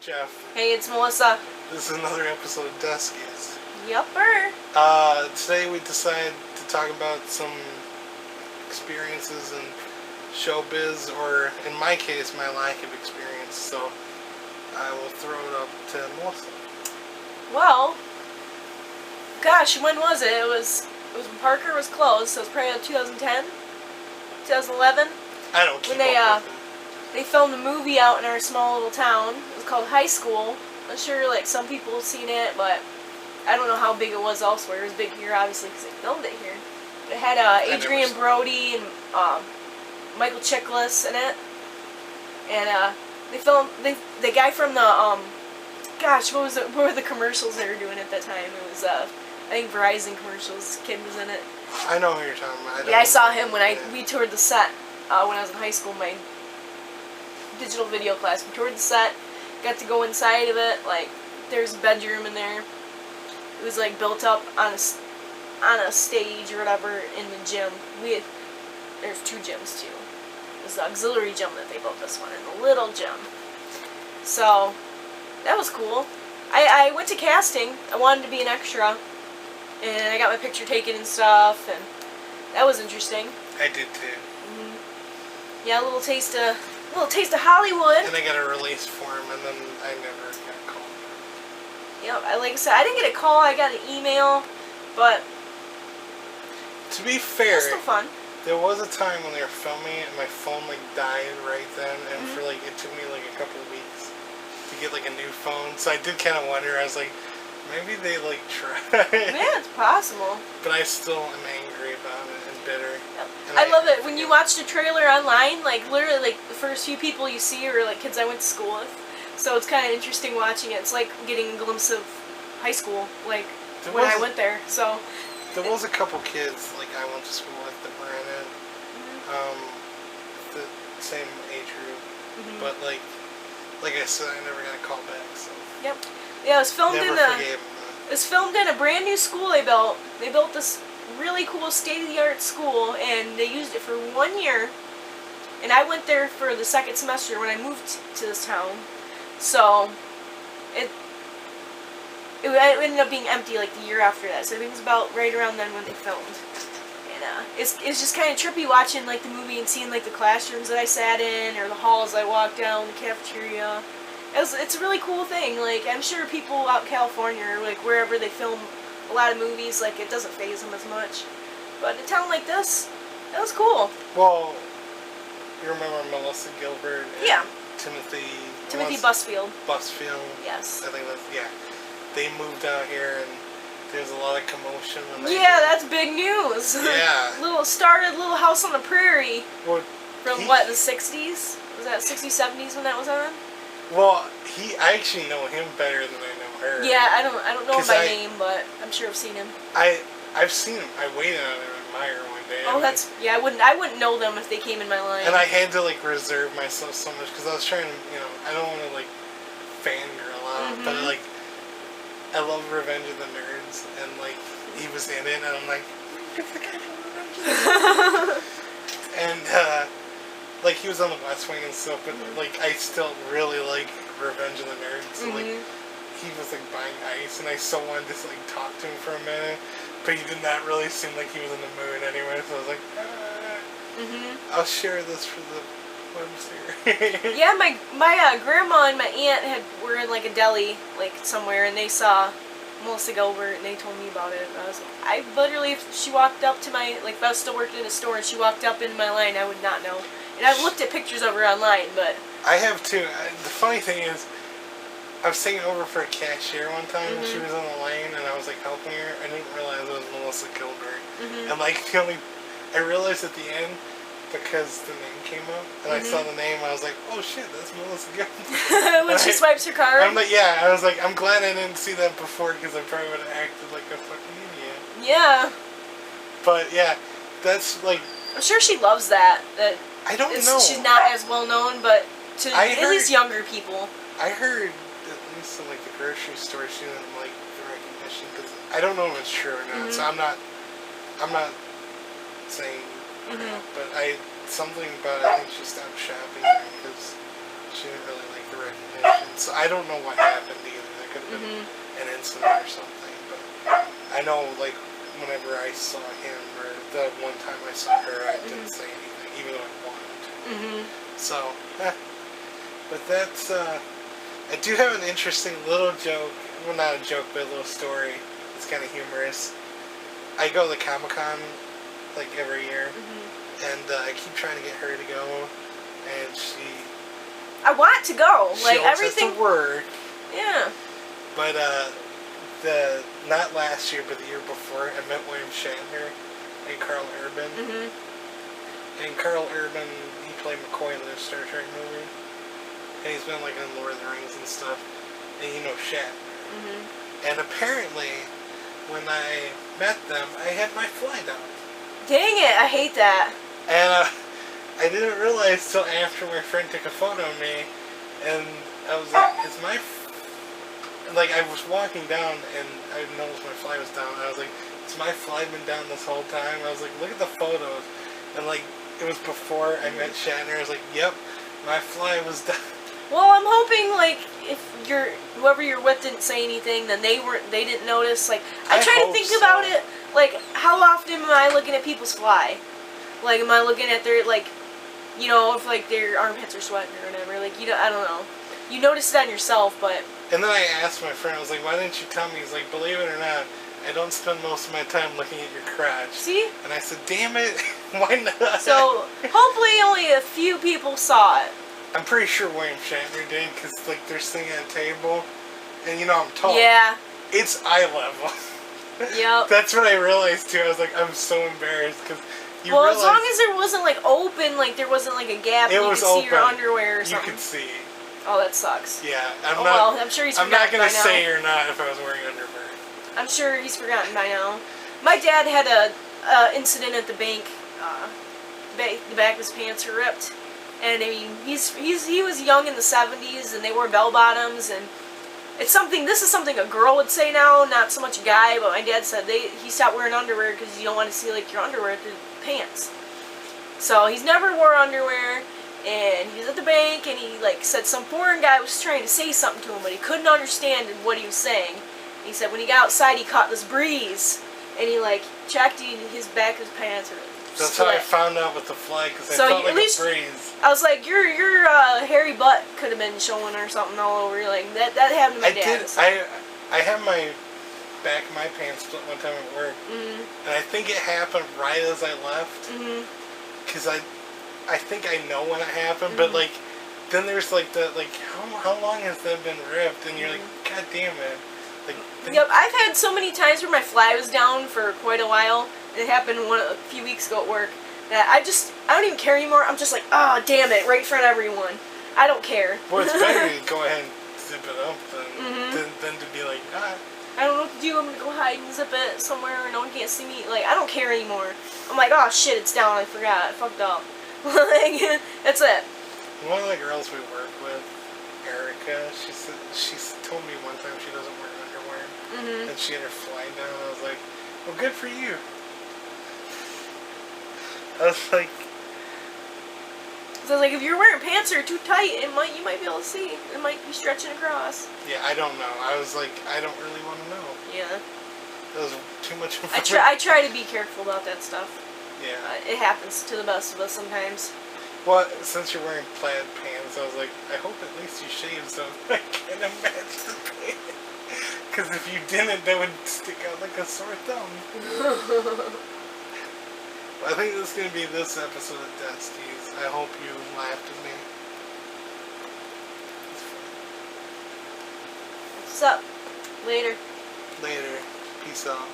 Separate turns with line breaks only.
Jeff.
Hey, it's Melissa.
This is another episode of Deskies.
Yupper.
Today we decided to talk about some experiences in showbiz, or in my case, my lack of experience. So I will throw it up to Melissa.
Well, gosh, when was it? It was when Parker was closed, so it was probably 2010, 2011.
I don't keep
when
up with
they filmed a movie out in our small little town. It was called High School. I'm sure some people have seen it, but I don't know how big it was elsewhere. It was big here, obviously, because they filmed it here. But it had Adrian Brody and Michael Chiklis in it, and they filmed the guy from the gosh, what was it? What were the commercials they were doing at that time? It was I think Verizon commercials. This kid was in it.
I know who you're talking about.
I saw him when we toured the set when I was in high school. My digital video class. We toured the set. Got to go inside of it. Like, there's a bedroom in there. It was like built up on a stage or whatever in the gym. There's two gyms too. There's the auxiliary gym that they built this one, and the little gym. So that was cool. I went to casting. I wanted to be an extra, and I got my picture taken and stuff, and that was interesting.
I did too.
Yeah, a little taste of Hollywood.
And I got a release form, and then I never got called.
Yep, like I said, I didn't get a call. I got an email, but
to be fair,
it was still fun.
There was a time when they were filming and my phone died right then, and for it took me a couple of weeks to get a new phone. So I did kind of wonder. I was like, maybe they tried.
Yeah, it's possible.
But I still am angry about it and bitter.
Yep. I love it when you watch the trailer online. Literally, the first few people you see are kids I went to school with. So it's kind of interesting watching it. It's like getting a glimpse of high school, when I went there. So
there was a couple kids I went to school with that were in it, the same age group. But like I said, I never got a call back. So
yep, yeah, it was filmed It was filmed in a brand new school they built. They built this really cool state-of-the-art school, and they used it for 1 year. And I went there for the second semester when I moved to this town. So it ended up being empty the year after that. So I think it was about right around then when they filmed. And it's just kind of trippy watching the movie and seeing the classrooms that I sat in, or the halls I walked down, the cafeteria. It's a really cool thing. I'm sure people out in California, or wherever they film a lot of movies, it doesn't faze them as much. But a town like this, that was cool.
Well, you remember Melissa Gilbert and Timothy
Busfield.
Busfield.
Yes.
I think they moved out here, and there's a lot of commotion.
That's big news.
Yeah.
Little House on the Prairie.
Well,
from the 60s? Was that 60s, 70s when that was on?
Well, I actually know him better than I know her.
Yeah, I don't know him by name, but I'm sure I've seen him.
I've seen him. I waited on him in Meyer one day.
Oh, I wouldn't know them if they came in my line.
And I had to reserve myself so much because I was trying to, I don't want to fangirl out, but I love Revenge of the Nerds, and he was in it, and I'm like, it's the guy from Revenge of the Nerds. And he was on the West Wing and stuff, but I still really like Revenge of the Nerds. So he was buying ice, and I still wanted to talk to him for a minute, but he did not really seem like he was in the mood anyway. So I was like, I'll share this for the web series.
Yeah, my grandma and my aunt were in a deli somewhere, and they saw Melissa Gilbert, and they told me about it. And I literally, if she walked up to my if I was still working in a store and she walked up in my line, I would not know. And I've looked at pictures of her online, but
I have too. The funny thing is, I was taking over for a cashier one time, and she was on the line, and I was helping her. I didn't realize it was Melissa Gilbert. And I realized at the end, because the name came up, and I saw the name, I was like, oh shit, that's Melissa Gilbert.
when she swipes her card.
I'm I was I'm glad I didn't see that before, because I probably would have acted like a fucking idiot.
Yeah.
But yeah, that's
I'm sure she loves that.
I don't know.
She's not as well known, but at least younger people.
I heard at least in the grocery store she didn't like the recognition, because I don't know if it's true or not. So I'm not saying, but something about I think she stopped shopping there because She didn't really like the recognition. So I don't know what happened either. That could have been an incident or something. But I know, like, whenever I saw him, or the one time I saw her, I didn't say anything, even though I wanted to. So, but that's, I do have an interesting little joke. Well, not a joke, but a little story. It's kind of humorous. I go to the Comic-Con, like, every year. And I keep trying to get her to go. And
I want to go. Like,
she
everything.
Has to work.
Yeah.
But, not last year, but the year before, I met William Shatner and Carl Urban. And Carl Urban, he played McCoy in the Star Trek movie. And he's been, like, in Lord of the Rings and stuff. And you know Shatner. And apparently, when I met them, I had my fly down. Dang
it, I hate that.
And I didn't realize till after my friend took a photo of me. And I was like, is my... Like, I was walking down, and I noticed my fly was down. I was like, has my fly been down this whole time? I was like, look at the photos. And, like, it was before I met Shatner. I was like, yep, my fly was down.
Well, I'm hoping, like, if whoever you're with didn't say anything, then they didn't notice. Like, I try to think about it, like, how often am I looking at people's fly? Like, am I looking at their, like, you know, if, like, their armpits are sweating or whatever. Like, you know, I don't know. You notice it on yourself, but...
And then I asked my friend, I was like, why didn't you tell me? He's like, believe it or not, I don't spend most of my time looking at your crotch.
See?
And I said, damn it, why not?
So, hopefully only a few people saw it.
I'm pretty sure William Shatner did, because, like, they're sitting at a table, and, you know, I'm tall.
Yeah.
It's eye level.
Yep.
That's what I realized, too. I was like, I'm so embarrassed, because you
realize... as long as there wasn't, like, open, like, there wasn't, like, a gap,
you
could see your underwear or something.
You could see.
Oh, that sucks.
Yeah.
I'm sure he's forgotten by now.
I'm not going to say or not if I was wearing underwear.
I'm sure he's forgotten by now. My dad had a incident at the bank. The back of his pants were ripped. And, I mean, he was young in the 70s, and they wore bell-bottoms, and this is something a girl would say now, not so much a guy, but my dad said he stopped wearing underwear because you don't want to see, like, your underwear through the pants. So, he's never wore underwear. And he was at the bank, and he, like, said some foreign guy was trying to say something to him, but he couldn't understand what he was saying. And he said when he got outside, he caught this breeze, and he, like, checked his back of his pants.
That's how I found out with the fly, because I felt like a breeze.
I was like, your hairy butt could have been showing or something all over. Like, that happened to my dad.
I had my back of my pants split one time at work, and I think it happened right as I left, because I think I know when it happened, but, like, then there's, like, how long has that been ripped? And you're like, God damn it. Like,
yep, I've had so many times where my fly was down for quite a while, and it happened a few weeks ago at work, that I don't even care anymore. I'm just like, oh, damn it, right in front of everyone. I don't care.
Well, it's better to go ahead and zip it up than to be like,
I don't know what to do. I'm going to go hide and zip it somewhere where no one can't see me. Like, I don't care anymore. I'm like, oh, shit, it's down. I forgot. I fucked up. Like, that's it.
One of the girls we work with, Erica, she's told me one time she doesn't wear underwear, and she had her fly down. I was like, well, good for you. I was like,
so, like, if you're wearing pants that are too tight, you might be able to see. It might be stretching across.
Yeah, I don't know. I was like, I don't really want to know.
Yeah.
That was too much information.
I try to be careful about that stuff.
Yeah.
It happens to the best of us sometimes.
Well, since you're wearing plaid pants, I was like, I hope at least you shave so I can match the pants. Because if you didn't, that would stick out like a sore thumb. I think this is going to be this episode of Deskies. I hope you laughed at me.
What's up? Later.
Later. Peace out.